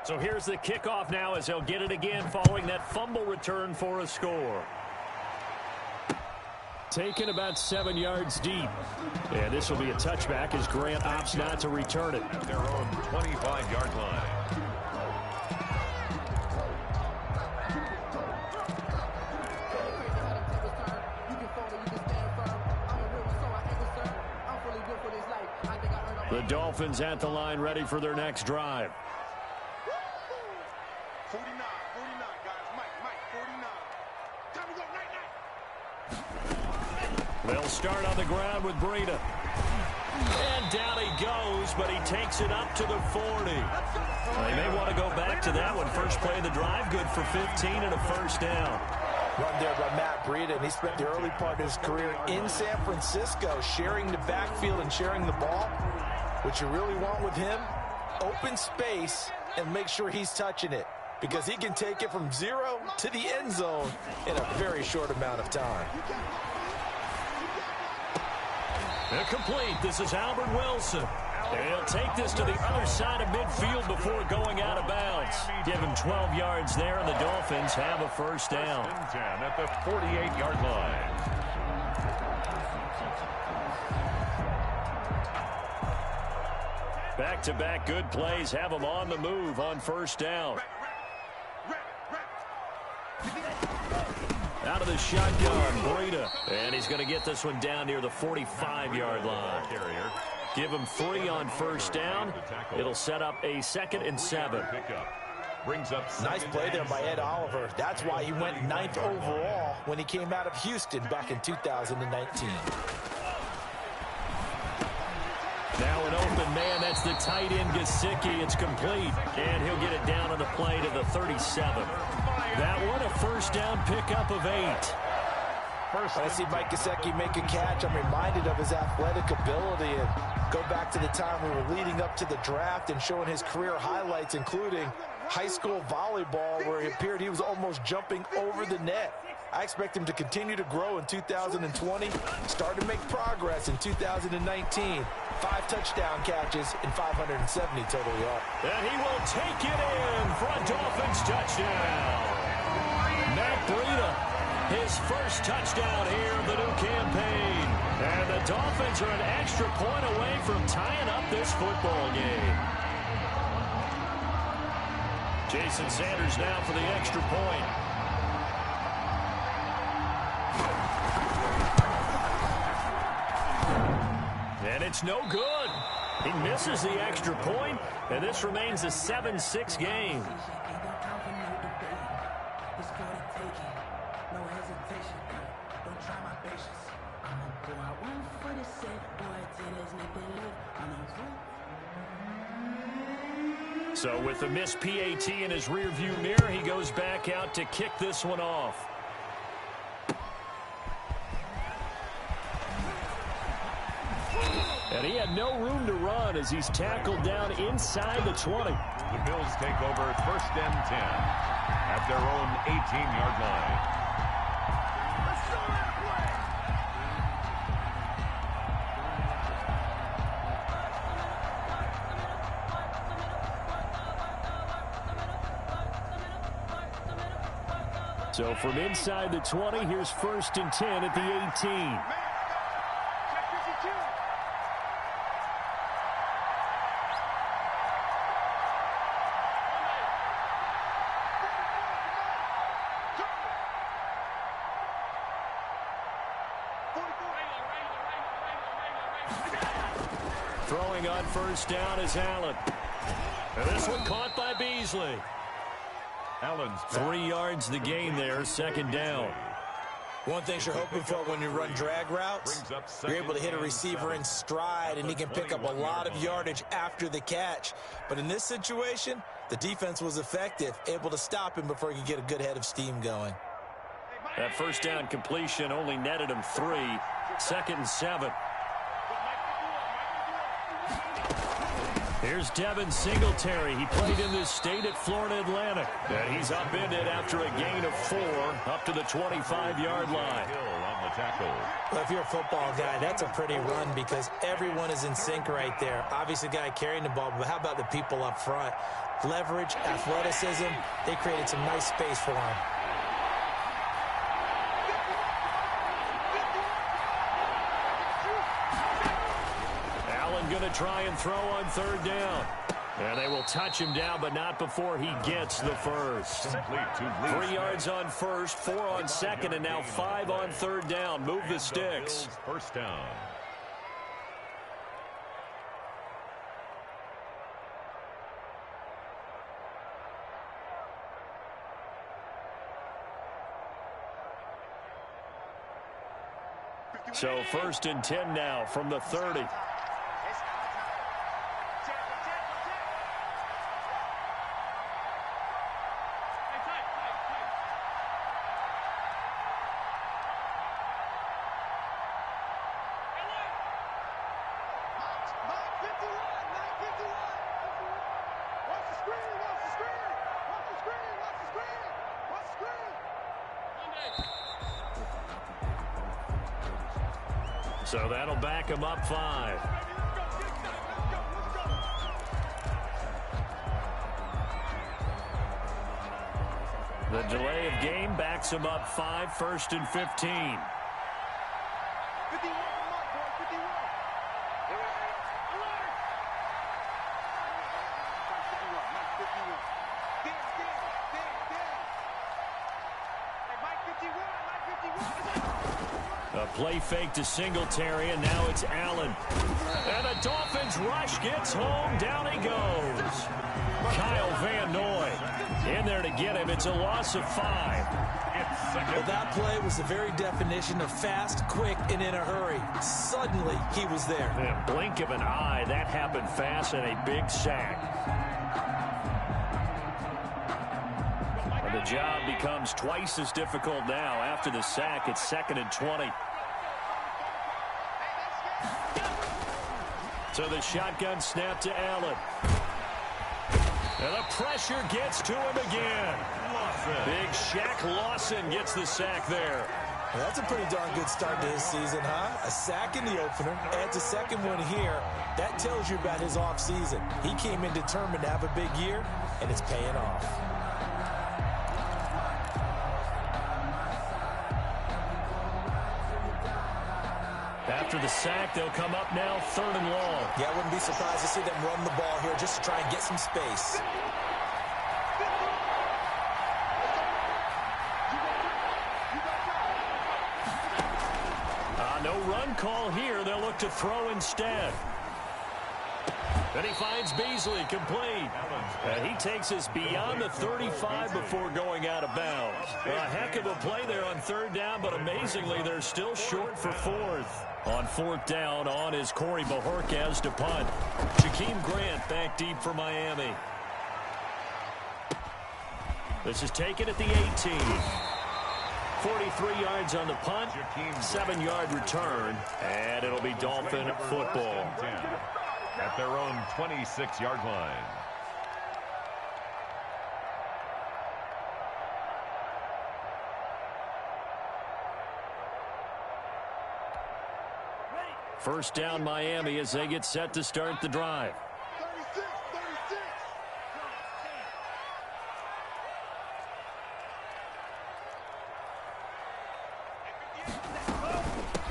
So here's the kickoff now as he'll get it again following that fumble return for a score. Taken about 7 yards deep. And this will be a touchback as Grant opts not to return it. At their own 25-yard line. The Dolphins at the line ready for their next drive. 49, guys. Mike, 49. Time to go, night. They'll start on the ground with Breida. And down he goes, but he takes it up to the 40. They may want to go back to that one. First play of the drive, good for 15 and a first down. Run there by Matt Breida, and he spent the early part of his career in San Francisco sharing the backfield and sharing the ball. What you really want with him, open space and make sure he's touching it, because he can take it from 0 to the end zone in a very short amount of time. Complete. This is Albert Wilson. And he'll take this to the other side of midfield before going out of bounds. Give him 12 yards there, and the Dolphins have a first down. 10 at the 48-yard line. Back-to-back good plays have them on the move on first down. Out of the shotgun, Breida. And he's going to get this one down near the 45-yard line. Give him 3 on first down. It'll set up a 2nd and 7. Nice play there by Ed Oliver. That's why he went 9th overall when he came out of Houston back in 2019. Now an open man. That's the tight end, Gesicki. It's complete. And he'll get it down on the play to the 37. That one a first down pickup of 8. When I see Mike Gesicki make a catch, I'm reminded of his athletic ability, and go back to the time we were leading up to the draft and showing his career highlights, including high school volleyball, where it appeared he was almost jumping over the net. I expect him to continue to grow in 2020, start to make progress in 2019. 5 touchdown catches and 570 total yards. And he will take it in for a Dolphins touchdown. Matt Breida, his first touchdown here of the new campaign. And the Dolphins are an extra point away from tying up this football game. Jason Sanders now for the extra point. And it's no good. He misses the extra point, and this remains a 7-6 game. So with the missed PAT in his rearview mirror, he goes back out to kick this one off. And he had no room to run as he's tackled down inside the 20. The Bills take over 1st and 10 at their own 18-yard line. So from inside the 20, here's 1st and 10 at the 18. Throwing on first down is Allen. And this one caught by Beasley. Allen's 3 yards the gain there, 2nd down. One thing you're hoping for when you run drag routes, you're able to hit a receiver in stride, and he can pick up a lot of yardage after the catch. But in this situation, the defense was effective, able to stop him before he could get a good head of steam going. That first down completion only netted him 3. 2nd and 7. Here's Devin Singletary. He played in this state at Florida Atlantic. And he's upended after a gain of 4 up to the 25-yard line. the tackle. Well, if you're a football guy, that's a pretty run because everyone is in sync right there. Obviously, the guy carrying the ball, but how about the people up front? Leverage, athleticism, they created some nice space for him. Allen going to try and throw on third down. And they will touch him down, but not before he gets the first. 3 yards on first, 4 on second, and now 5 on third down. Move the sticks. First down. So 1st and 10 now from the 30. So that'll back him up 5. The delay of game backs him up 5, 1st and 15. A play fake to Singletary, and now it's Allen. And the Dolphins rush gets home. Down he goes. Kyle Van Noy in there to get him. It's a loss of 5. Well, that play was the very definition of fast, quick, and in a hurry. Suddenly, he was there. In a blink of an eye, that happened fast, and a big sack. And the job becomes twice as difficult now. After the sack, it's 2nd and 20. So the shotgun snap to Allen. And the pressure gets to him again. Big Shaq Lawson gets the sack there. Well, that's a pretty darn good start to his season, huh? A sack in the opener, adds a second one here. That tells you about his offseason. He came in determined to have a big year, and it's paying off. After the sack, they'll come up now 3rd and long. Yeah, I wouldn't be surprised to see them run the ball here just to try and get some space. No run call here. They'll look to throw instead. And he finds Beasley complete. And he takes us beyond the 35 before going out of bounds. A heck of a play there on 3rd down, but amazingly, they're still short for 4th. On 4th down, on is Corey Bojorquez to punt. Jakeem Grant back deep for Miami. This is taken at the 18. 43 yards on the punt, 7-yard return, and it'll be Dolphin football. At their own 26-yard line. First down Miami as they get set to start the drive.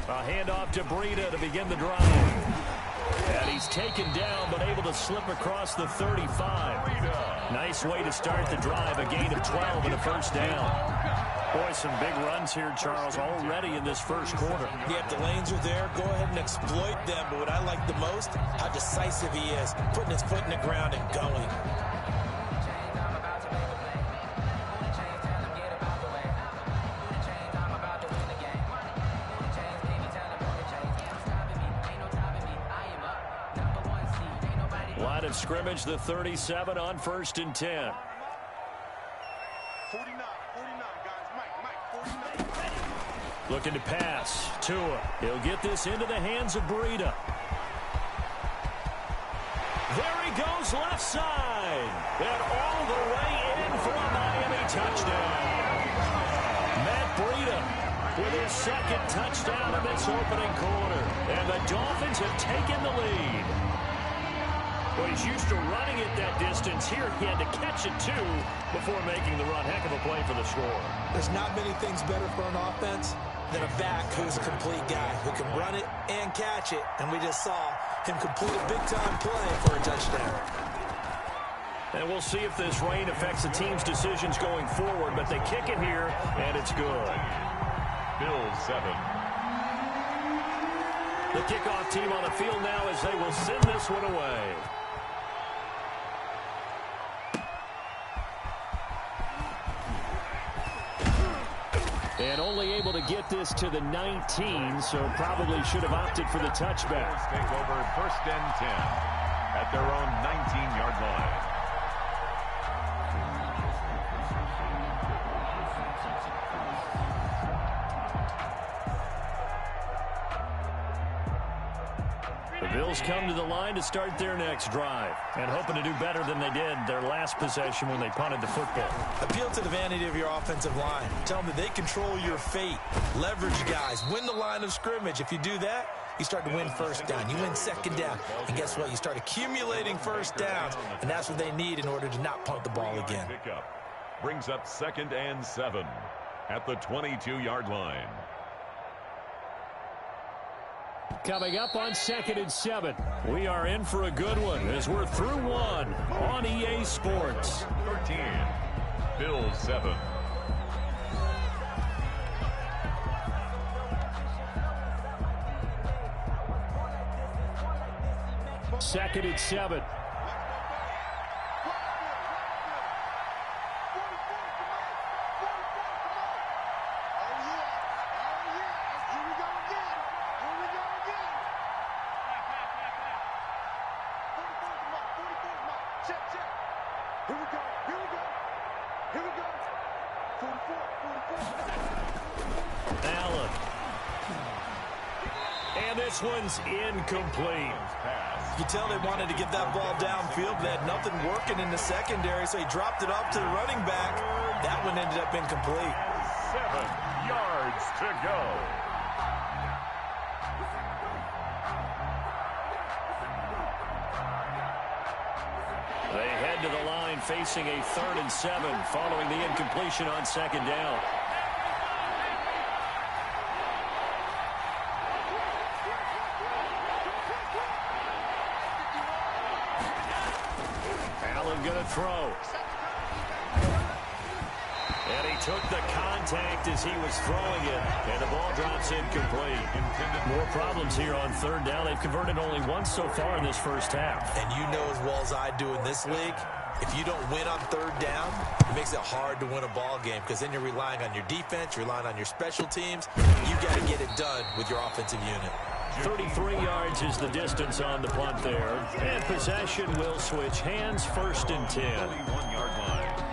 A handoff to Breida to begin the drive. And he's taken down, but able to slip across the 35. Nice way to start the drive. A gain of 12 and a first down. Boy, some big runs here, Charles, already in this first quarter. Yeah, if the lanes are there, go ahead and exploit them. But what I like the most, how decisive he is, putting his foot in the ground and going. Line of scrimmage, the 37 on 1st and 10. 49, guys. Mike, 49. Looking to pass. Tua. He'll get this into the hands of Breida. There he goes left side. And all the way in for a Miami touchdown. Matt Breida with his second touchdown of this opening quarter. And the Dolphins have taken the lead. Well, he's used to running it that distance. Here he had to catch it, too, before making the run. Heck of a play for the score. There's not many things better for an offense than a back who's a complete guy, who can run it and catch it. And we just saw him complete a big-time play for a touchdown. And we'll see if this rain affects the team's decisions going forward, but they kick it here, and it's good. Bills 7. The kickoff team on the field now as they will send this one away. And only able to get this to the 19, so probably should have opted for the touchback. Take over 1st and 10 at their own 19-yard line. The Bills come to the line to start their next drive and hoping to do better than they did their last possession when they punted the football. Appeal to the vanity of your offensive line. Tell them that they control your fate. Leverage guys. Win the line of scrimmage. If you do that, you start to win first down. You win second down. And guess what? You start accumulating first downs, and that's what they need in order to not punt the ball again. Brings up 2nd and 7 at the 22-yard line. Coming up on 2nd and 7. We are in for a good one as we're through one on EA Sports. 13. Bills 7. Second and 7. Allen. And this one's incomplete. You tell they wanted to get that ball downfield. They had nothing working in the secondary, so he dropped it off to the running back. That one ended up incomplete. 7 yards to go. They head to the line facing a 3rd and 7 following the incompletion on 2nd down. Allen going to throw. And he took the contact as he was throwing it, and the ball drops incomplete. More problems here on 3rd down. They've converted only once so far in this first half. And you know as well as I do in this league, if you don't win on 3rd down, it makes it hard to win a ball game because then you're relying on your defense, you're relying on your special teams. You've got to get it done with your offensive unit. 33 yards is the distance on the punt there. And possession will switch hands, 1st and 10. 21-yard line.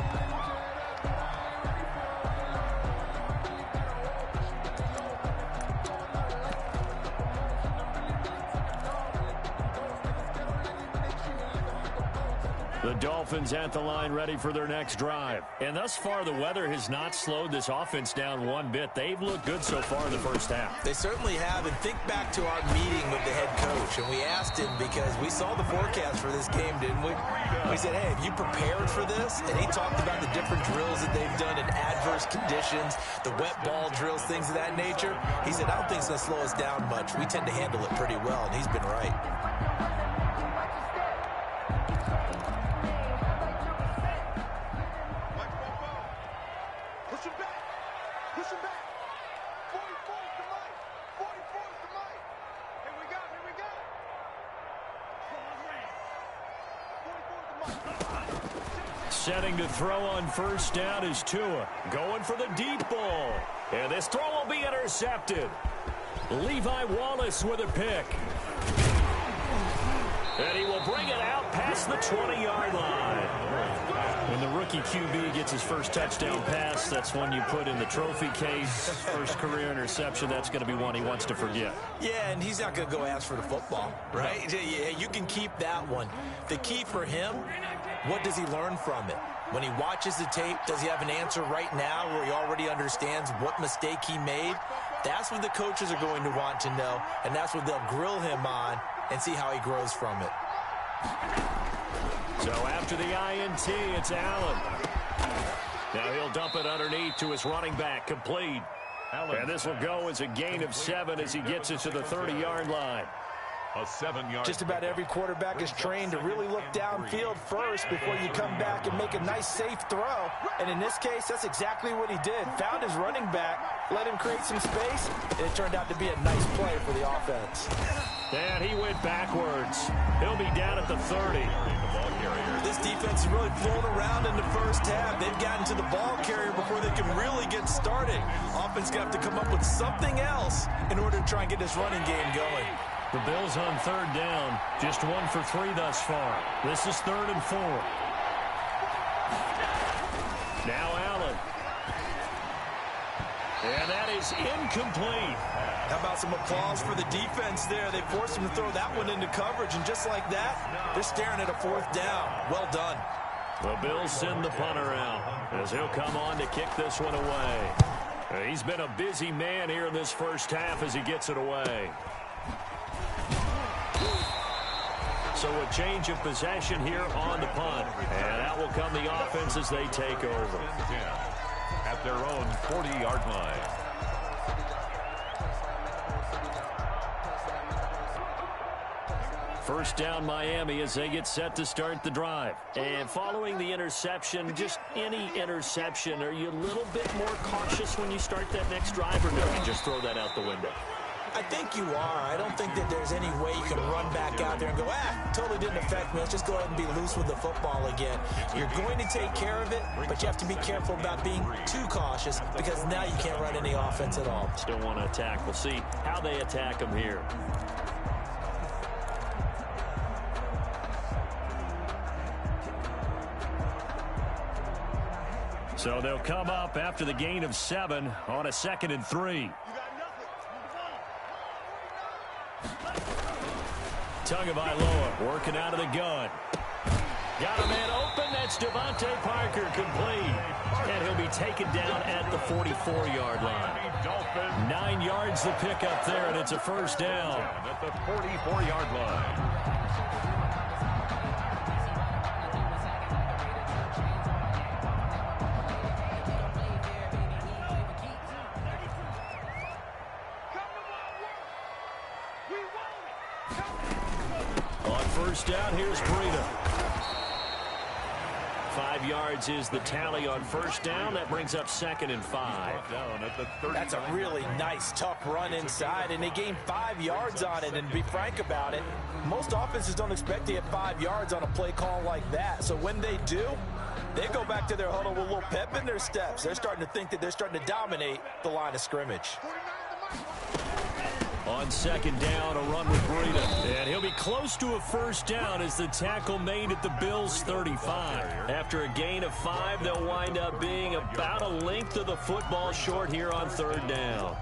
The Dolphins at the line ready for their next drive. And thus far, the weather has not slowed this offense down one bit. They've looked good so far in the first half. They certainly have. And think back to our meeting with the head coach. And we asked him because we saw the forecast for this game, didn't we? We said, hey, have you prepared for this? And he talked about the different drills that they've done in adverse conditions, the wet ball drills, things of that nature. He said, I don't think it's going to slow us down much. We tend to handle it pretty well, and he's been right. Setting to throw on 1st down is Tua. Going for the deep ball. And this throw will be intercepted. Levi Wallace with a pick. And he will bring it out past the 20-yard line. When the rookie QB gets his first touchdown pass, that's one you put in the trophy case. First career interception, that's going to be one he wants to forget. Yeah, and he's not going to go ask for the football, right? Yeah, you can keep that one. The key for him, what does he learn from it? When he watches the tape, does he have an answer right now where he already understands what mistake he made? That's what the coaches are going to want to know, and that's what they'll grill him on and see how he grows from it. So after the INT, it's Allen. Now he'll dump it underneath to his running back, complete. And this will go as a gain of 7 as he gets it to the 30-yard line. A 7-yard. Just about every quarterback is trained to really look downfield first before you come back and make a nice, safe throw. And in this case, that's exactly what he did. Found his running back, let him create some space, and it turned out to be a nice play for the offense. And he went backwards. He'll be down at the 30. This defense is really flown around in the first half. They've gotten to the ball carrier before they can really get started. Offense going to have to come up with something else in order to try and get this running game going. The Bills on third down, just 1 for 3 thus far. This is 3rd and 4. Now Allen. And that is incomplete. How about some applause for the defense there? They forced him to throw that one into coverage, and just like that, they're staring at a 4th down. Well done. The Bills send the punter out as he'll come on to kick this one away. He's been a busy man here in this first half as he gets it away. So a change of possession here on the punt. And out will come the offense as they take over. At their own 40-yard line. First down Miami as they get set to start the drive. And following the interception, just any interception, are you a little bit more cautious when you start that next drive, or no, you just throw that out the window? I think you are. I don't think that there's any way you can run back out there and go, totally didn't affect me. Let's just go ahead and be loose with the football again. You're going to take care of it, but you have to be careful about being too cautious because now you can't run any offense at all. Still want to attack. We'll see how they attack them here. So they'll come up after the gain of 7 on a 2nd and 3. Tagovailoa working out of the gun. Got a man open. That's Devontae Parker, complete. And he'll be taken down at the 44-yard line. 9 yards to pick up there, and it's a first down. At the 44-yard line. First down, here's Breida. 5 yards is the tally on first down. That brings up 2nd and 5. That's a really nice, tough run inside, and they gained 5 yards on it. And to be frank about it, most offenses don't expect to get 5 yards on a play call like that. So when they do, they go back to their huddle with a little pep in their steps. They're starting to think that they're starting to dominate the line of scrimmage. On 2nd down, a run with Breida. And he'll be close to a first down as the tackle made at the Bills' 35. After a gain of 5, they'll wind up being about a length of the football short here on 3rd down.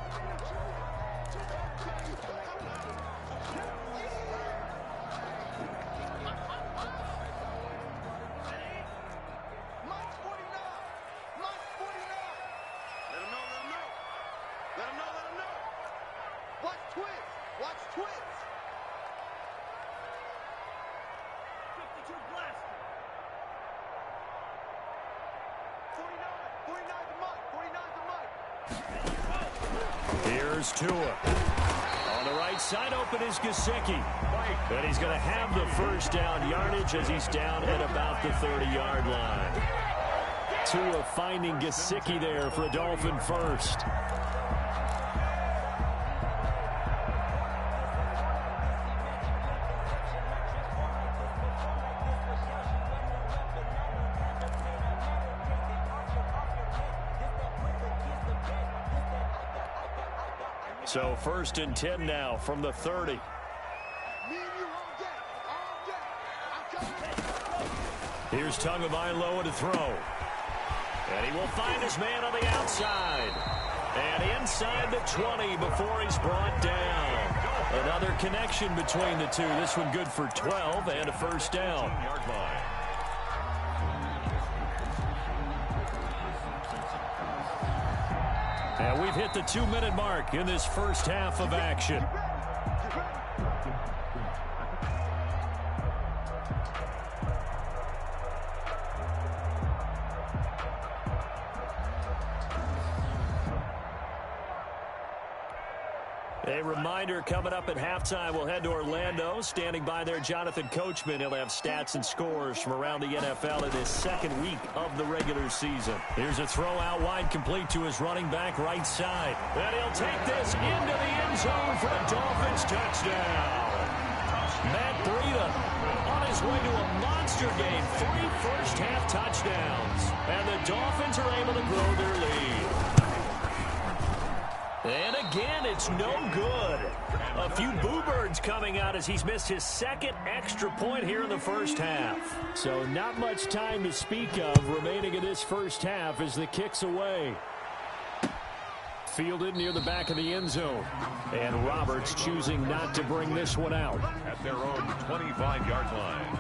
Here's Tua. On the right side, open is Gesicki. And he's going to have the first down yardage as he's down at about the 30-yard line. Tua finding Gesicki there for a Dolphin first. So 1st and 10 now from the 30. Here's Tagovailoa to throw. And he will find his man on the outside. And inside the 20 before he's brought down. Another connection between the two. This one good for 12 and a first down. And we've hit the 2-minute mark in this first half of action. A reminder, coming up at halftime, we'll head to Orlando. Standing by there, Jonathan Coachman. He'll have stats and scores from around the NFL in his second week of the regular season. Here's a throw out wide, complete to his running back right side. And he'll take this into the end zone for a Dolphins touchdown. Matt Breida on his way to a monster game. 3 first-half touchdowns. And the Dolphins are able to grow their lead. And again, it's no good. A few boo birds coming out as he's missed his second extra point here in the first half. So not much time to speak of remaining in this first half as the kick's away. Fielded near the back of the end zone. And Roberts choosing not to bring this one out. At their own 25-yard line.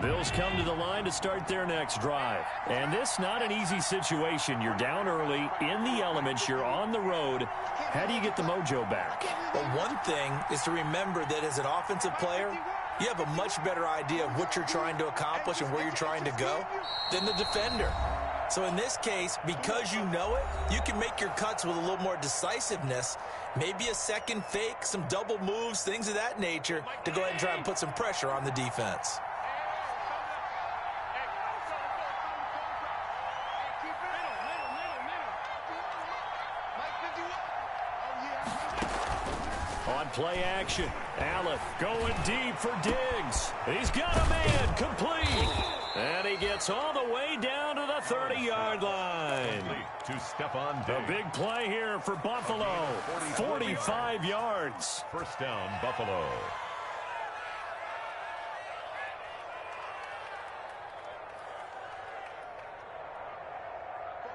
Bills come to the line to start their next drive. And this not an easy situation. You're down early, in the elements, you're on the road. How do you get the mojo back? Well, one thing is to remember that as an offensive player, you have a much better idea of what you're trying to accomplish and where you're trying to go than the defender. So in this case, because you know it, you can make your cuts with a little more decisiveness, maybe a second fake, some double moves, things of that nature, to go ahead and try and put some pressure on the defense. On play action, Allen going deep for Diggs. He's got a man, complete. And he gets all the way down to the 30-yard line. To Stephon Diggs. A big play here for Buffalo. 45 yards. First down, Buffalo.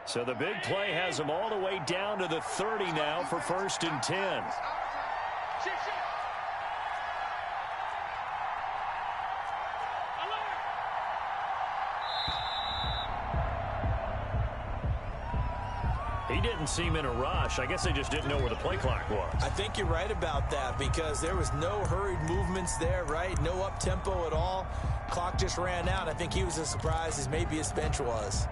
So the big play has him all the way down to the 30 now for 1st and 10. He didn't seem in a rush. I guess they just didn't know where the play clock was. I think you're right about that because there was no hurried movements there, right? No up-tempo at all. Clock just ran out. I think he was as surprised as maybe his bench was.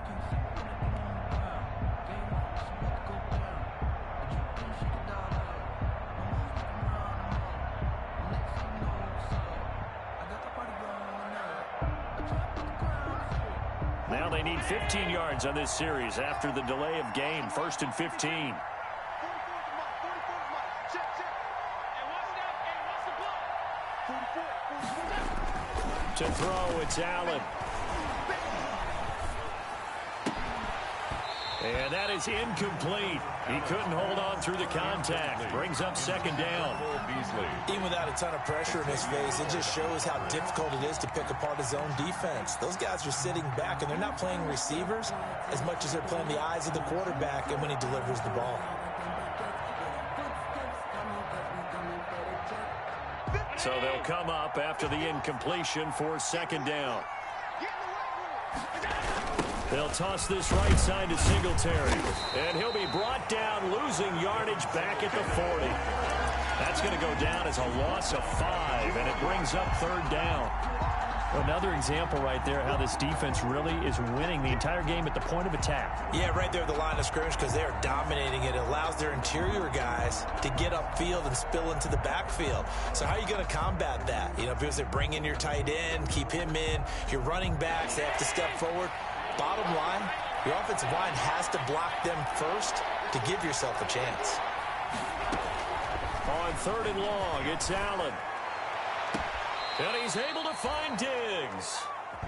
Now they need 15 yards on this series after the delay of game. 1st and 15. To throw, it's Allen. And that is incomplete. He couldn't hold on through the contact. Brings up 2nd down. Even without a ton of pressure in his face, it just shows how difficult it is to pick apart his own defense. Those guys are sitting back, and they're not playing receivers as much as they're playing the eyes of the quarterback and when he delivers the ball. So they'll come up after the incompletion for 2nd down. They'll toss this right side to Singletary. And he'll be brought down, losing yardage back at the 40. That's going to go down as a loss of 5, and it brings up 3rd down. Another example right there how this defense really is winning the entire game at the point of attack. Yeah, right there at the line of scrimmage because they are dominating it. It allows their interior guys to get upfield and spill into the backfield. So how are you going to combat that? You know, because they bring in your tight end, keep him in, your running backs, they have to step forward. Bottom line, your offensive line has to block them first to give yourself a chance. On 3rd and long, it's Allen. And he's able to find Diggs.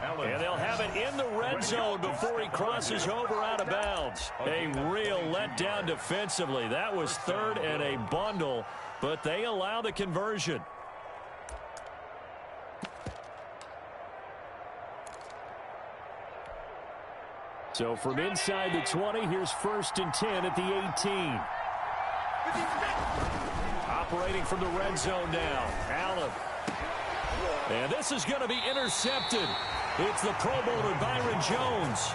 And they'll have it in the red zone before he crosses over out of bounds. A real letdown defensively. That was 3rd and a bundle, but they allow the conversion. So from inside the 20, here's 1st and 10 at the 18. Operating from the red zone now, Allen. And this is going to be intercepted. It's the Pro Bowler Byron Jones.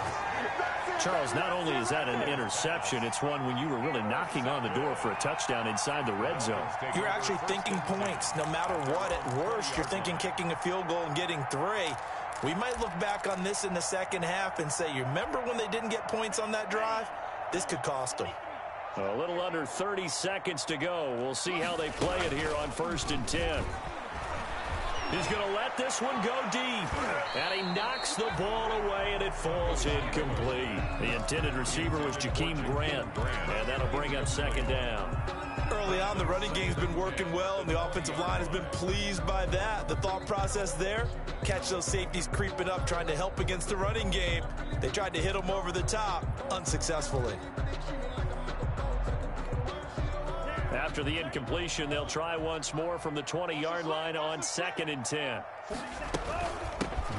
Charles, not only is that an interception, it's one when you were really knocking on the door for a touchdown inside the red zone. You're actually thinking points. No matter what, at worst, you're thinking kicking a field goal and getting 3. We might look back on this in the second half and say, you remember when they didn't get points on that drive? This could cost them. A little under 30 seconds to go. We'll see how they play it here on 1st and 10. He's going to let this one go deep. And he knocks the ball away, and it falls incomplete. The intended receiver was Jakeem Grant. And that'll bring up 2nd down. Early on, the running game's been working well, and the offensive line has been pleased by that. The thought process there, catch those safeties creeping up, trying to help against the running game. They tried to hit them over the top, unsuccessfully. After the incompletion, they'll try once more from the 20-yard line on 2nd and 10.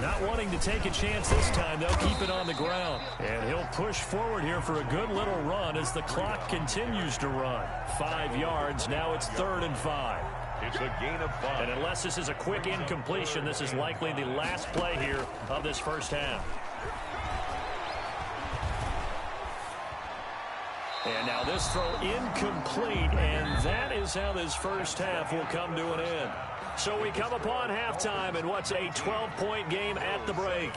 Not wanting to take a chance this time, they'll keep it on the ground. And he'll push forward here for a good little run as the clock continues to run. 5 yards, now it's 3rd and 5. It's a gain of 5. And unless this is a quick incompletion, this is likely the last play here of this first half. And now this throw incomplete, and that is how this first half will come to an end. So we come upon halftime in what's a 12-point game at the break.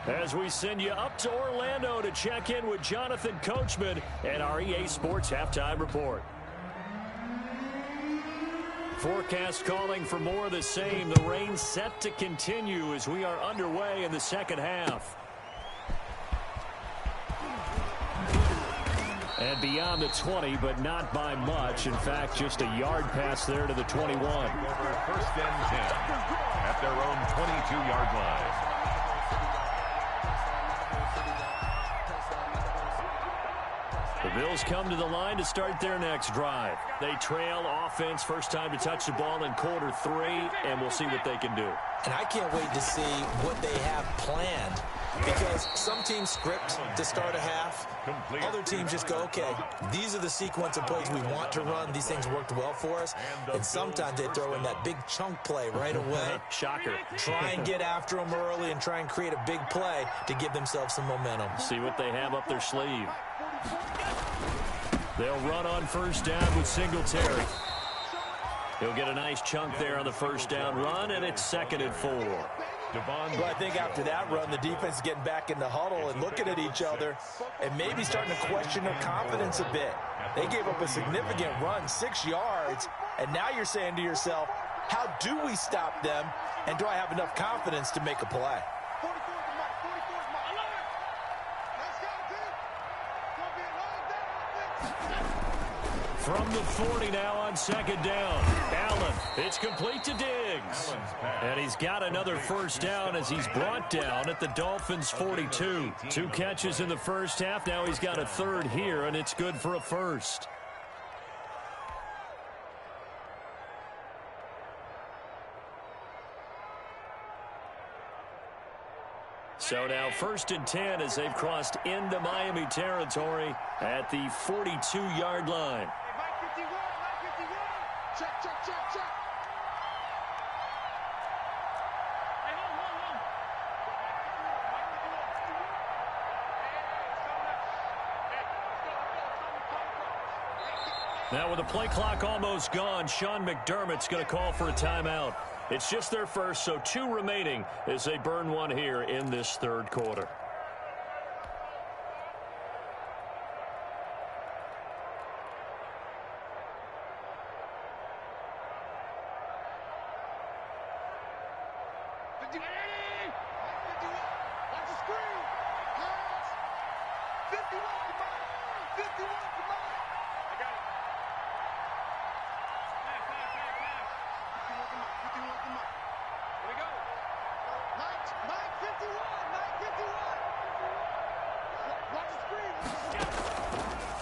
As we send you up to Orlando to check in with Jonathan Coachman and our EA Sports Halftime Report. Forecast calling for more of the same. The rain set to continue as we are underway in the second half. And beyond the 20, but not by much. In fact, just a yard pass there to the 21. Over 1st and 10 at their own 22-yard line. The Bills come to the line to start their next drive. They trail offense, first time to touch the ball in quarter 3, and we'll see what they can do. And I can't wait to see what they have planned. Because some teams script to start a half. Other teams just go, okay, these are the sequence of plays we want to run. These things worked well for us. And sometimes they throw in that big chunk play right away. Shocker. Try and get after them early and try and create a big play to give themselves some momentum. See what they have up their sleeve. They'll run on first down with Singletary. He'll get a nice chunk there on the first down run, and it's 2nd and 4. Well, I think after that run, the defense is getting back in the huddle and looking at each other and maybe starting to question their confidence a bit. They gave up a significant run, 6 yards, and now you're saying to yourself, how do we stop them, and do I have enough confidence to make a play? From the 40 now on 2nd down. Allen, it's complete to Diggs. And he's got another first down as he's brought down at the Dolphins' 42. 2 catches in the first half. Now he's got a 3rd here, and it's good for a first. So now 1st and 10 as they've crossed into Miami territory at the 42-yard line. Check, check, check, check. Now with the play clock almost gone, Sean McDermott's going to call for a timeout. It's just their first, so 2 remaining as they burn one here in this 3rd quarter.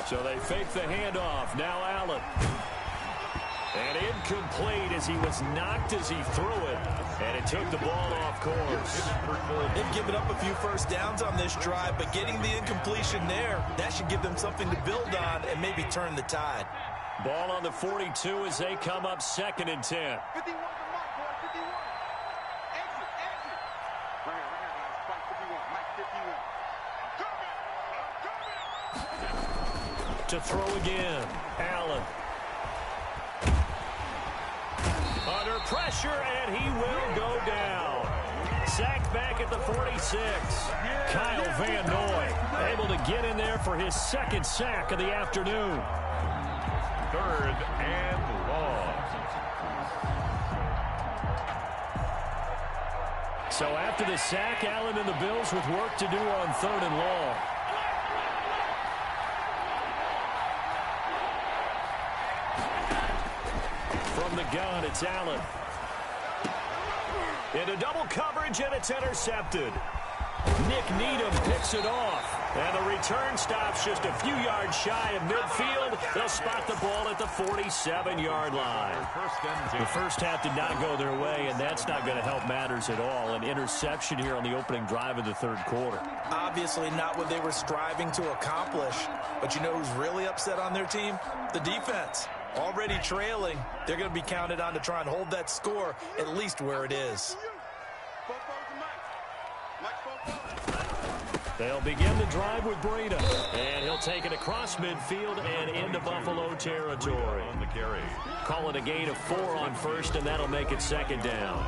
So they fake the handoff. Now Allen. And incomplete as he was knocked as he threw it. And it took the ball off course. They've given up a few first downs on this drive, but getting the incompletion there, that should give them something to build on and maybe turn the tide. Ball on the 42 as they come up 2nd and 10. 51 to Mike, boy, 51. Exit, exit. Right here, guys. Spike 51, Mike 51. I'm coming. To throw again. Allen. Under pressure, and he will go down. Sacked back at the 46. Kyle Van Noy able to get in there for his 2nd sack of the afternoon. 3rd and long. So after the sack, Allen and the Bills with work to do on 3rd and long. From the gun, it's Allen. Into double coverage, and it's intercepted. Nick Needham picks it off. And the return stops just a few yards shy of midfield. They'll spot the ball at the 47-yard line. The first half did not go their way, and that's not going to help matters at all. An interception here on the opening drive of the 3rd quarter. Obviously not what they were striving to accomplish. But you know who's really upset on their team? The defense. Already trailing, they're going to be counted on to try and hold that score at least where it is. They'll begin the drive with Breida. And he'll take it across midfield and into Buffalo territory. On the carry. Call it a gain of 4 on 1st, and that'll make it 2nd down.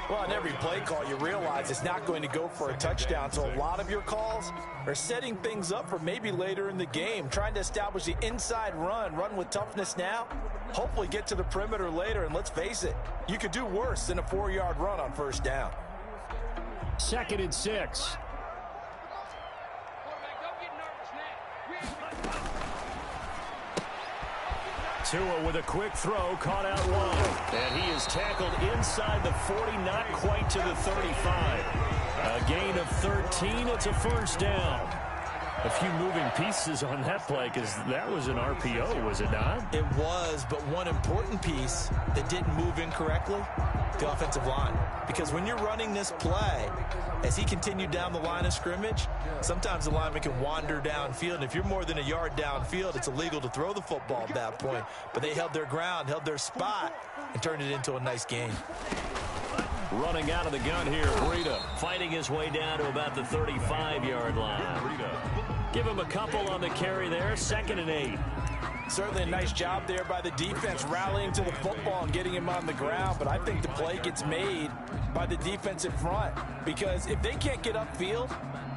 Well, on every play call, you realize it's not going to go for a touchdown, so a lot of your calls are setting things up for maybe later in the game, trying to establish the inside run with toughness now, hopefully get to the perimeter later, and let's face it, you could do worse than a 4-yard run on 1st down. 2nd and 6. Tua with a quick throw, caught out wide. And he is tackled inside the 40, not quite to the 35. A gain of 13, it's a 1st down. A few moving pieces on that play because that was an RPO, was it not? It was, but one important piece that didn't move incorrectly, the offensive line. Because when you're running this play, as he continued down the line of scrimmage, sometimes the lineman can wander downfield. And if you're more than a yard downfield, it's illegal to throw the football at that point. But they held their ground, held their spot, and turned it into a nice game. Running out of the gun here, Breida fighting his way down to about the 35-yard line. Give him a couple on the carry there, 2nd and 8. Certainly a nice job there by the defense, rallying to the football and getting him on the ground. But I think the play gets made by the defensive front. Because if they can't get upfield,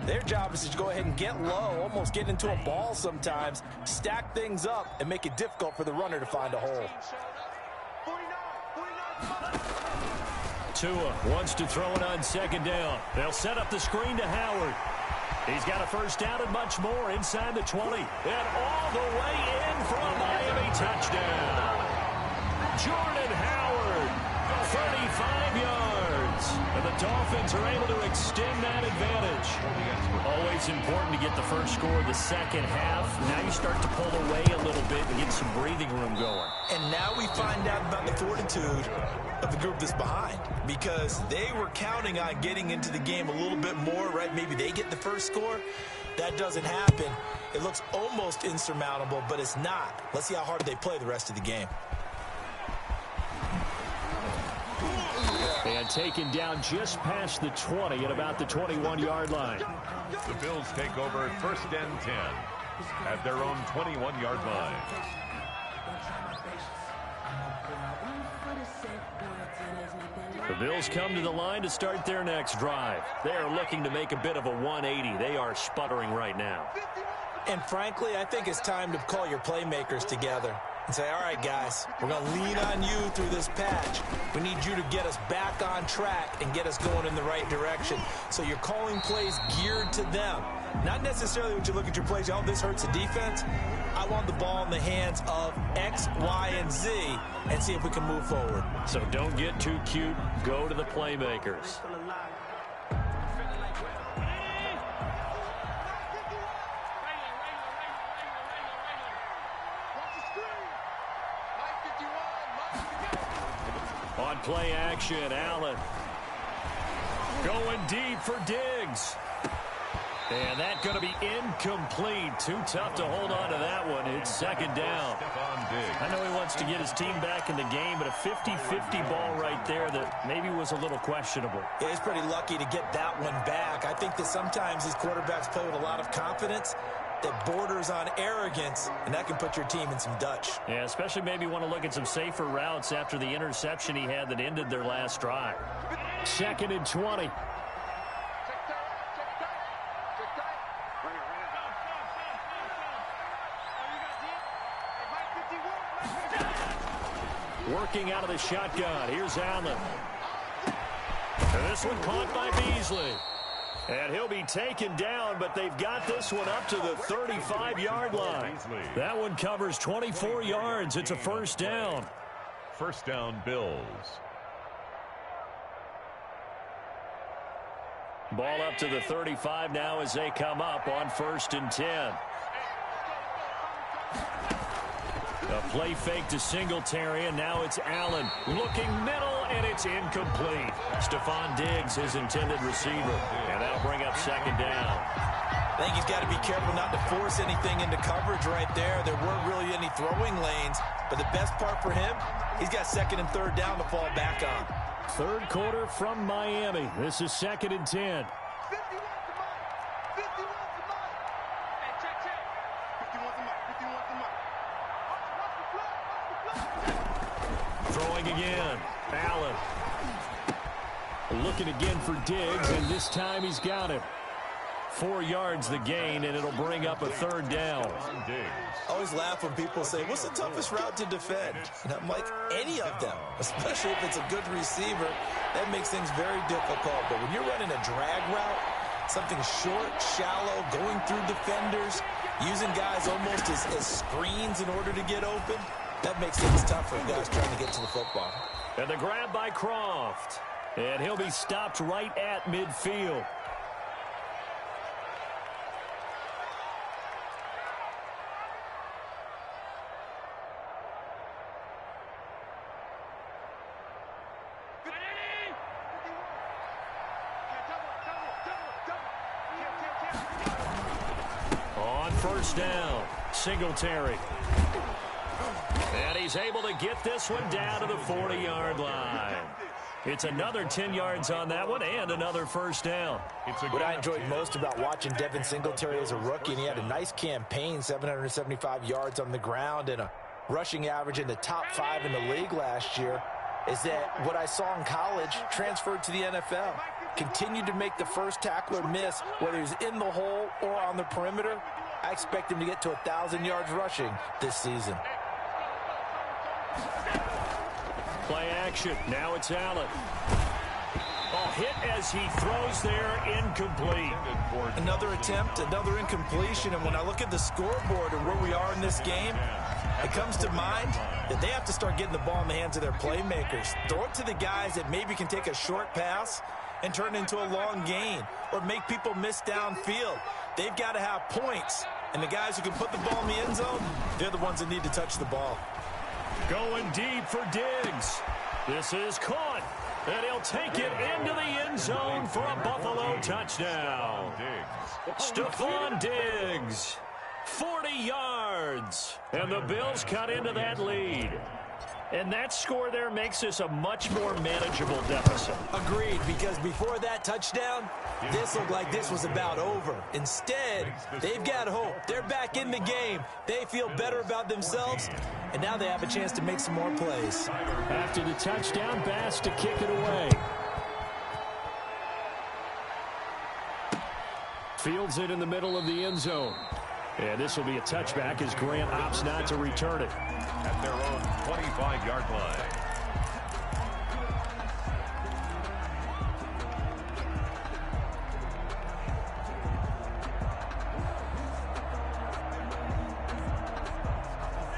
their job is to go ahead and get low, almost get into a ball sometimes, stack things up, and make it difficult for the runner to find a hole. Tua wants to throw it on 2nd down. They'll set up the screen to Howard. He's got a 1st down and much more inside the 20. And all the way in for a Miami touchdown. Jordan Howard, 35 yards. And the Dolphins are able to extend that advantage. Always important to get the first score of the 2nd half. Now you start to pull away a little bit and get some breathing room going. And now we find out about the fortitude of the group that's behind, because they were counting on getting into the game a little bit more, right? Maybe they get the first score. That doesn't happen. It looks almost insurmountable, but it's not. Let's see how hard they play the rest of the game. And taken down just past the 20 at about the 21-yard line. The Bills take over 1st and 10 at their own 21-yard line. The Bills come to the line to start their next drive. They are looking to make a bit of a 180. They are sputtering right now. And frankly, I think it's time to call your playmakers together and say, all right, guys, we're going to lean on you through this patch. We need you to get us back on track and get us going in the right direction. So you're calling plays geared to them. Not necessarily when you look at your plays, oh, this hurts the defense. I want the ball in the hands of X, Y, and Z and see if we can move forward. So don't get too cute. Go to the playmakers. on play action. Allen going deep for Diggs. And that's going to be incomplete. Too tough to hold on to that one. It's second down. I know he wants to get his team back in the game, but a 50-50 ball right there that maybe was a little questionable. Yeah, he's pretty lucky to get that one back. I think that sometimes these quarterbacks play with a lot of confidence that borders on arrogance, and that can put your team in some Dutch. Yeah, especially maybe want to look at some safer routes after the interception he had that ended their last drive. 2nd and 20. Working out of the shotgun. Here's Allen. And this one caught by Beasley. And he'll be taken down, but they've got this one up to the 35-yard line. That one covers 24 yards. It's a first down. First down, Bills. Ball up to the 35 now as they come up on 1st and 10. A play fake to Singletary, and now it's Allen looking middle, and it's incomplete. Stephon Diggs, his intended receiver, and that'll bring up 2nd down. I think he's got to be careful not to force anything into coverage right there. There weren't really any throwing lanes, but the best part for him, he's got 2nd and 3rd down to fall back on. 3rd quarter from Miami. This is 2nd and 10. Throwing again. Allen. Looking again for Diggs, and this time he's got it. 4 yards the gain, and it'll bring up a 3rd down. I always laugh when people say, what's the toughest route to defend? And I'm like, any of them, especially if it's a good receiver. That makes things very difficult. But when you're running a drag route, something short, shallow, going through defenders, using guys almost as screens in order to get open, that makes things tough for guys trying to get to the football. And the grab by Croft. And he'll be stopped right at midfield. On 1st down, Singletary. And he's able to get this one down to the 40-yard line. It's another 10 yards on that one and another 1st down. What I enjoyed most about watching Devin Singletary as a rookie, and he had a nice campaign, 775 yards on the ground and a rushing average in the top 5 in the league last year, is that what I saw in college transferred to the NFL. Continued to make the first tackler miss, whether he's in the hole or on the perimeter. I expect him to get to 1,000 yards rushing this season. Play action. Now it's Allen. Oh, hit as he throws there, incomplete. Another attempt, another incompletion. And when I look at the scoreboard and where we are in this game, it comes to mind that they have to start getting the ball in the hands of their playmakers. Throw it to the guys that maybe can take a short pass and turn it into a long gain or make people miss downfield. They've got to have points. And the guys who can put the ball in the end zone, they're the ones that need to touch the ball. Going deep for Diggs. This is caught. And he'll take it into the end zone for a Buffalo touchdown. Stephon Diggs. 40 yards. And the Bills cut into that lead. And that score there makes this a much more manageable deficit. Agreed, because before that touchdown, this looked like this was about over. Instead, they've got hope. They're back in the game. They feel better about themselves, and now they have a chance to make some more plays. After the touchdown, Bass to kick it away. Fields it in the middle of the end zone. And this will be a touchback as Grant opts not to return it. At their own 25-yard line.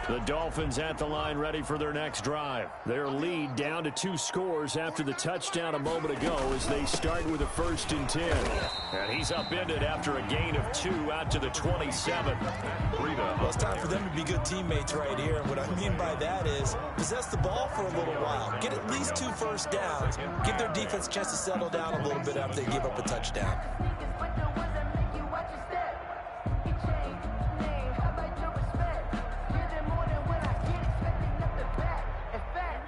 The Dolphins at the line ready for their next drive. Their lead down to 2 scores after the touchdown a moment ago as they start with a 1st and 10. And he's upended after a gain of 2 out to the 27. Well, it's time for them to be good teammates right here. And what I mean by that is possess the ball for a little while. Get at least 2 first downs. Give their defense a chance to settle down a little bit after they give up a touchdown.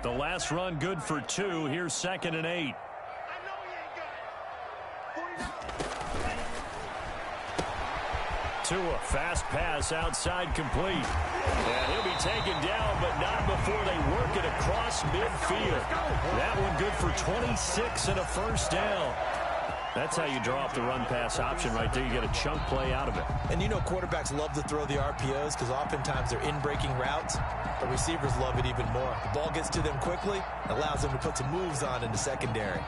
The last run good for 2. Here's 2nd and 8. Tua, fast pass outside complete. And he'll be taken down, but not before they work it across midfield. That one good for 26 and a 1st down. That's how you draw up the run-pass option right there. You get a chunk play out of it. And you know quarterbacks love to throw the RPOs because oftentimes they're in-breaking routes. But receivers love it even more. The ball gets to them quickly, allows them to put some moves on in the secondary.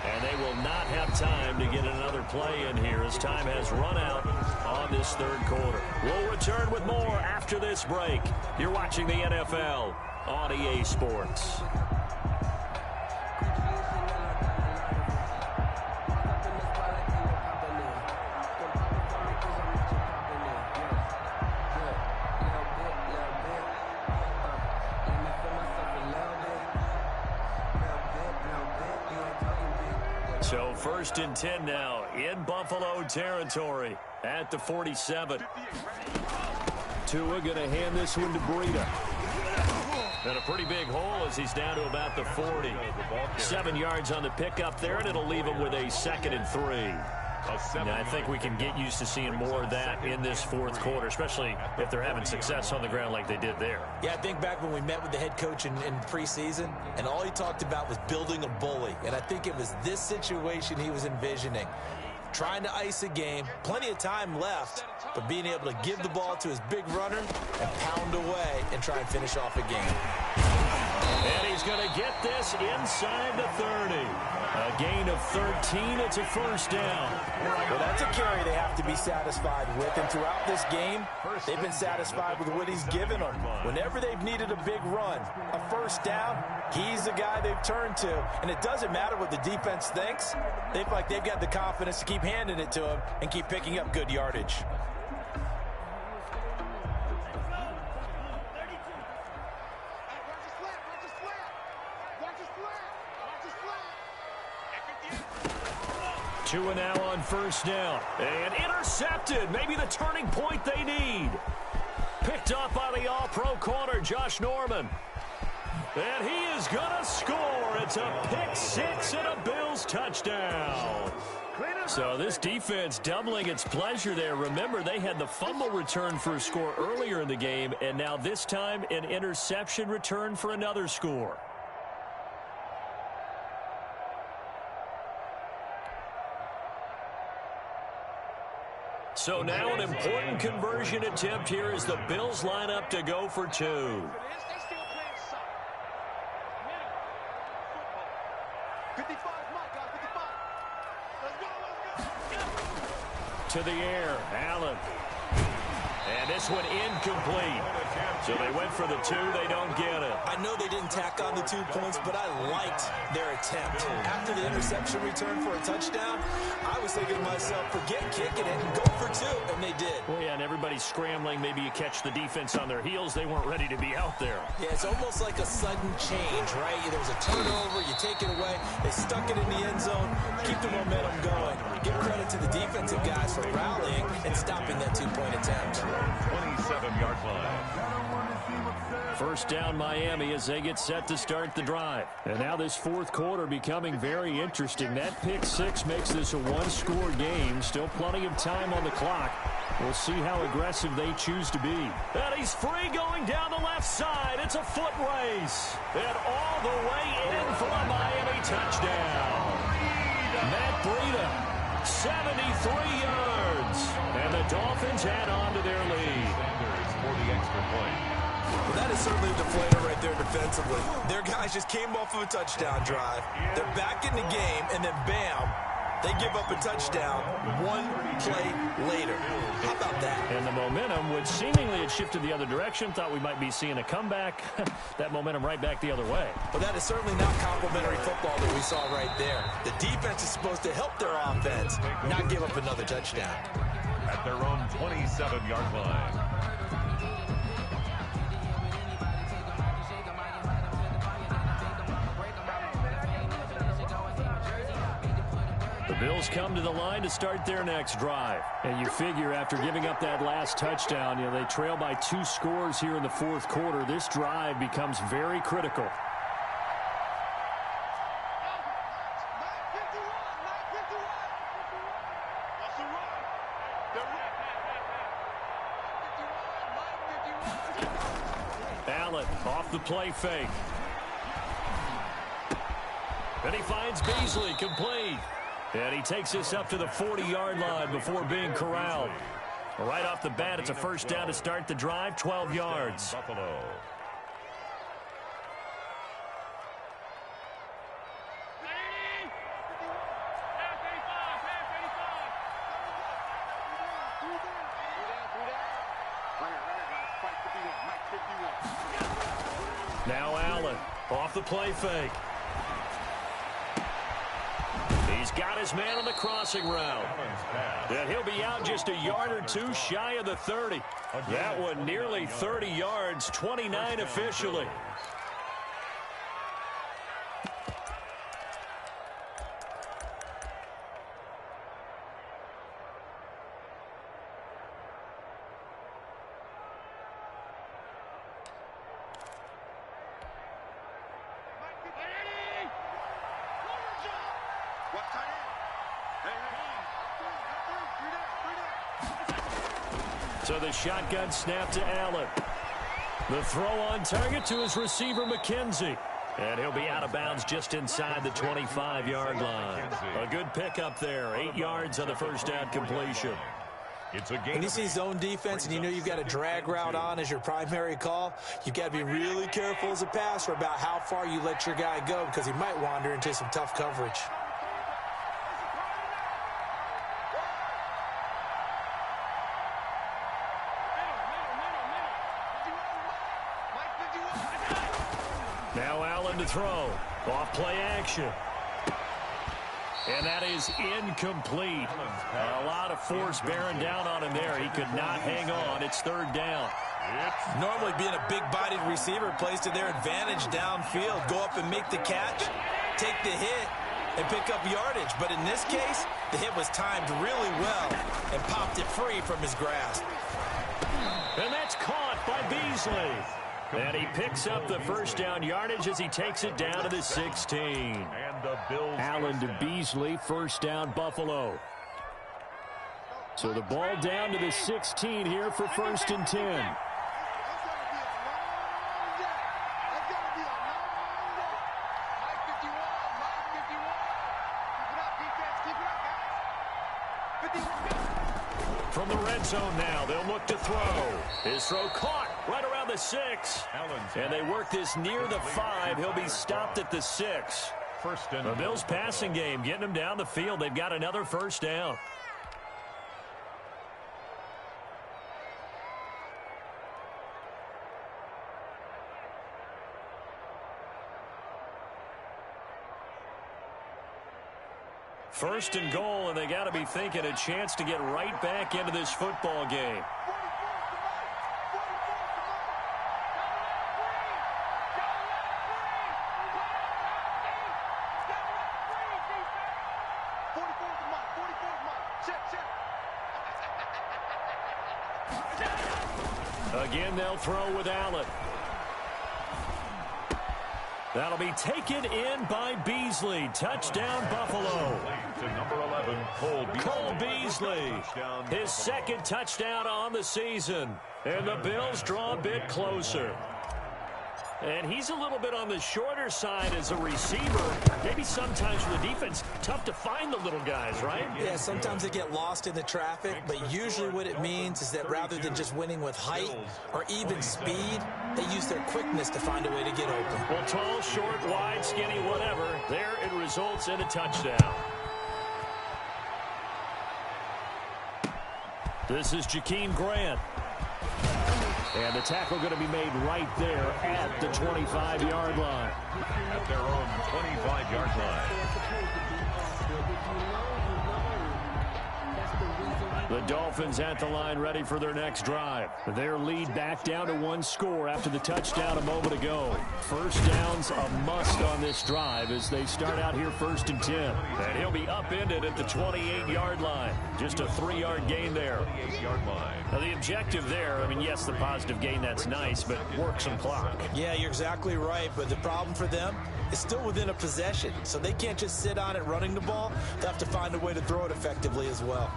And they will not have time to get another play in here as time has run out on this 3rd quarter. We'll return with more after this break. You're watching the NFL on EA Sports. So 1st and 10 now in Buffalo territory at the 47. Tua going to hand this one to Breida. And a pretty big hole as he's down to about the 40. 7 yards on the pickup there, and it'll leave him with a 2nd and 3. Now, I think we can get used to seeing more of that in this 4th quarter, especially if they're having success on the ground like they did there. Yeah, I think back when we met with the head coach in preseason, and all he talked about was building a bully. And I think it was this situation he was envisioning. Trying to ice a game, plenty of time left, but being able to give the ball to his big runner and pound away and try and finish off a game. And he's going to get this inside the 30. A gain of 13. It's a 1st down. Well, that's a carry they have to be satisfied with. And throughout this game, they've been satisfied with what he's given them. Whenever they've needed a big run, a 1st down, he's the guy they've turned to. And it doesn't matter what the defense thinks. They feel like they've got the confidence to keep handing it to him and keep picking up good yardage. Tua now on 1st down. And intercepted. Maybe the turning point they need. Picked up by the all-pro corner, Josh Norman. And he is going to score. It's a pick 6 and a Bills touchdown. So this defense doubling its pleasure there. Remember, they had the fumble return for a score earlier in the game, and now this time an interception return for another score. So now an important conversion attempt here as the Bills line up to go for 2. To the air, Allen. And this one incomplete. So they went for the 2. They don't get it. I know they didn't tack on the 2 points, but I liked their attempt. After the interception return for a touchdown, I was thinking to myself, forget kicking it and go for 2, and they did. Well, yeah, and everybody's scrambling. Maybe you catch the defense on their heels. They weren't ready to be out there. Yeah, it's almost like a sudden change, right? There's a turnover, you take it away, they stuck it in the end zone, keep the momentum going. Give credit to the defensive guys for rallying and stopping that 2-point attempt. 27-yard line. 1st down Miami as they get set to start the drive. And now this 4th quarter becoming very interesting. That pick 6 makes this a 1-score game. Still plenty of time on the clock. We'll see how aggressive they choose to be. And he's free going down the left side. It's a foot race. And all the way in for a Miami touchdown. Matt Breida, 73 yards. And the Dolphins add on to their lead. For the extra point. Well, that is certainly a deflator right there defensively. Their guys just came off of a touchdown drive. They're back in the game, and then bam, They give up a touchdown one play later. How about that? And the momentum, which seemingly had shifted the other direction, thought we might be seeing a comeback. That momentum right back the other way. Well, that is certainly not complimentary football that we saw right there. The defense is supposed to help their offense, not give up another touchdown. At their own 27-yard line. The Bills come to the line to start their next drive. And you figure after giving up that last touchdown, they trail by 2 scores here in the fourth quarter. This drive becomes very critical. Allen off the play fake. And he finds Beasley complete. And he takes this up to the 40-yard line before being corralled. Right off the bat, it's a first down to start the drive, 12 yards. Buffalo. Now Allen off the play fake. He's got his man on the crossing route. And he'll be out just a yard or two shy of the 30. That one nearly 30 yards, 29 officially. So the shotgun snap to Allen. The throw on target to his receiver, McKenzie. And he'll be out of bounds just inside the 25-yard line. A good pickup there. 8 yards on the first down completion. When you see zone defense and you know you've got a drag route on as your primary call, you've got to be really careful as a passer about how far you let your guy go because he might wander into some tough coverage. Now Allen to throw. Off play action. And that is incomplete. A lot of force bearing down on him there. He could not hang on. It's third down. Normally being a big-bodied receiver plays to their advantage downfield. Go up and make the catch, take the hit, and pick up yardage. But in this case, the hit was timed really well and popped it free from his grasp. And that's caught by Beasley. And he picks up the first down yardage as he takes it down to the 16. And the Bills. Allen to Beasley, first down Buffalo. So the ball down to the 16 here for first and 10. From the red zone now, they'll look to throw. His throw caught right around the 6. And they work this near the 5. He'll be stopped at the 6. The Bills passing game, getting them down the field. They've got another first down. First and goal, and they got to be thinking a chance to get right back into this football game. Again, they'll throw with Allen. That'll be taken in by Beasley. Touchdown, Buffalo. To number 11, Cole Beasley. His second touchdown on the season. And the Bills draw a bit closer. And he's a little bit on the shorter side as a receiver. Maybe sometimes for the defense, tough to find the little guys, right? Yeah, sometimes they get lost in the traffic, but usually what it means is that rather than just winning with height or even speed, they use their quickness to find a way to get open. Well, tall, short, wide, skinny, whatever, there it results in a touchdown. This is Jakeem Grant. And the tackle going to be made right there at the 25-yard line. At their own 25-yard line. The Dolphins at the line ready for their next drive. Their lead back down to one score after the touchdown a moment ago. First down's a must on this drive as they start out here 1st and 10. And he'll be upended at the 28-yard line. Just a 3-yard gain there. 28-yard line. Now the objective there, I mean, yes, the positive gain, that's nice, but work some clock. Yeah, you're exactly right, but the problem for them is still within a possession. So they can't just sit on it running the ball. They have to find a way to throw it effectively as well.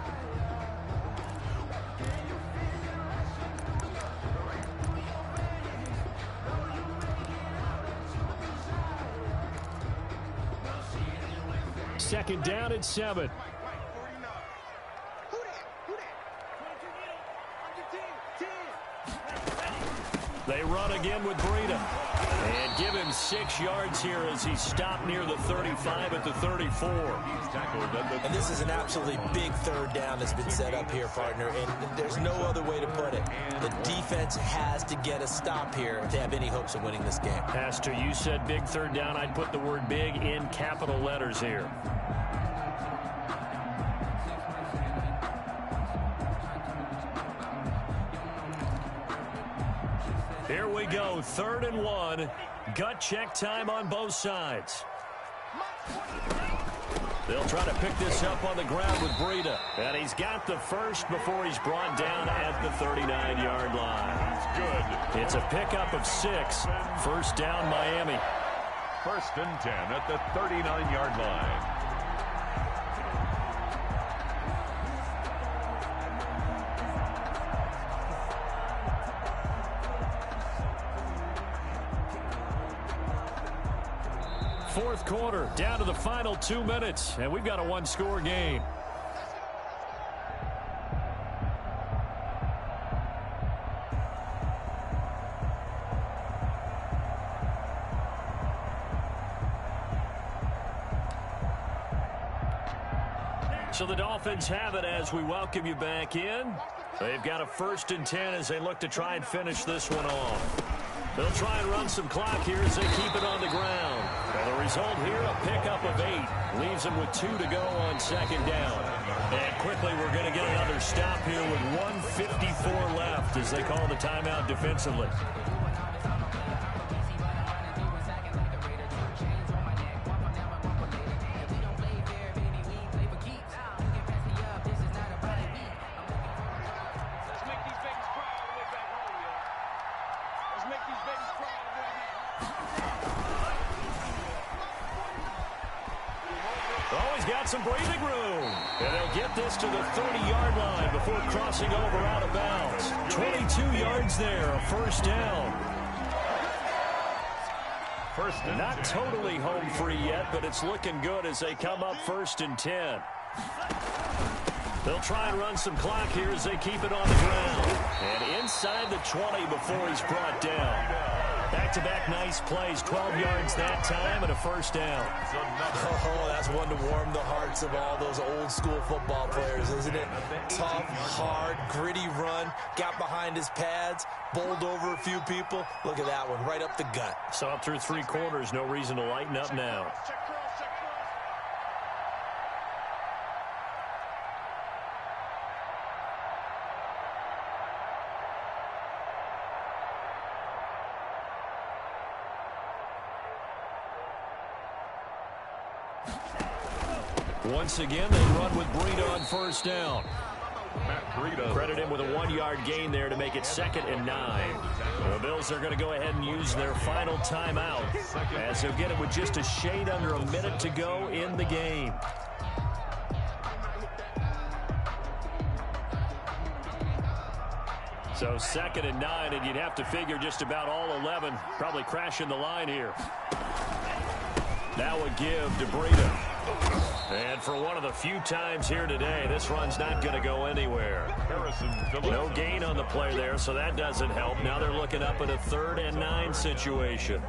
Second down and 7. They run again with Breida. And give him 6 yards here as he stopped near the 35 at the 34. And this is an absolutely big 3rd down that's been set up here, partner. And there's no other way to put it. The defense has to get a stop here if they have any hopes of winning this game. Pastor, you said big 3rd down. I'd put the word big in capital letters here. Here we go, 3rd and 1. Gut check time on both sides. They'll try to pick this up on the ground with Breida. And he's got the first before he's brought down at the 39-yard line. He's good. It's a pickup of 6. 1st down, Miami. 1st and 10 at the 39-yard line. Fourth quarter, down to the final 2 minutes, and we've got a 1-score game. So the Dolphins have it as we welcome you back in. They've got a 1st and 10 as they look to try and finish this one off. They'll try and run some clock here as they keep it on the ground. And the result here, a pickup of 8. Leaves them with 2 to go on 2nd down. And quickly, we're going to get another stop here with 1:54 left as they call the timeout defensively. Some breathing room. And they'll get this to the 30-yard line before crossing over out of bounds. 22 yards there, a 1st down. Not totally home free yet, but it's looking good as they come up 1st and 10. They'll try and run some clock here as they keep it on the ground. And inside the 20 before he's brought down. Back-to-back nice plays, 12 yards that time and a 1st down. Oh, that's one to warm the hearts of all those old-school football players, isn't it? Tough, hard, gritty run, got behind his pads, bowled over a few people. Look at that one, right up the gut. So up through 3 quarters, no reason to lighten up now. Once again, they run with Breida on 1st down. Credit him with a 1-yard gain there to make it 2nd and 9. The Bills are going to go ahead and use their final timeout as they'll get it with just a shade under a minute to go in the game. So 2nd and 9, and you'd have to figure just about all 11 probably crashing the line here. Now a give to Breida. And for one of the few times here today, this run's not going to go anywhere. No gain on the play there, so that doesn't help. Now they're looking up at a 3rd and 9 situation.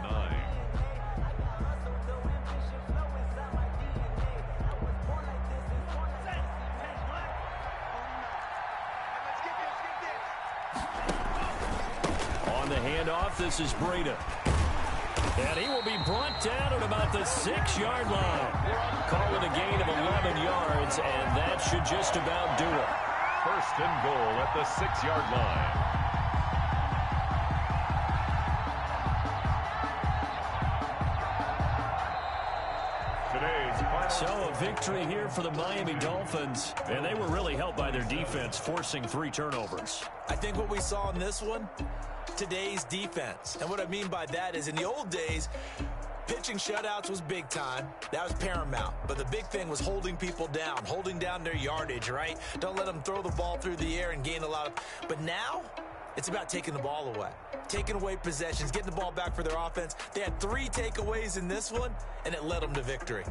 the handoff. This is Breida. And he will be brought down at about the 6-yard line. Call it a gain of 11 yards, and that should just about do it. First and goal at the 6-yard line. So a victory here for the Miami Dolphins, and they were really helped by their defense, forcing 3 turnovers. I think what we saw in this one, today's defense. And what I mean by that is in the old days, pitching shutouts was big time. That was paramount. But the big thing was holding people down, holding down their yardage, right? Don't let them throw the ball through the air and gain a lot of... But now, it's about taking the ball away. Taking away possessions, getting the ball back for their offense. They had 3 takeaways in this one, and it led them to victory.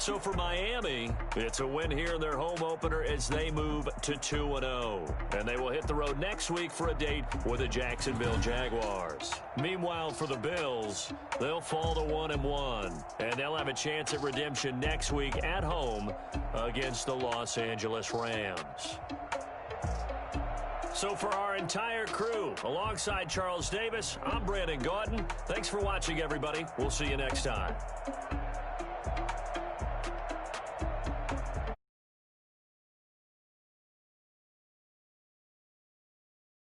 So for Miami, it's a win here in their home opener as they move to 2-0. And they will hit the road next week for a date with the Jacksonville Jaguars. Meanwhile, for the Bills, they'll fall to 1-1. And they'll have a chance at redemption next week at home against the Los Angeles Rams. So for our entire crew, alongside Charles Davis, I'm Brandon Gaudin. Thanks for watching, everybody. We'll see you next time.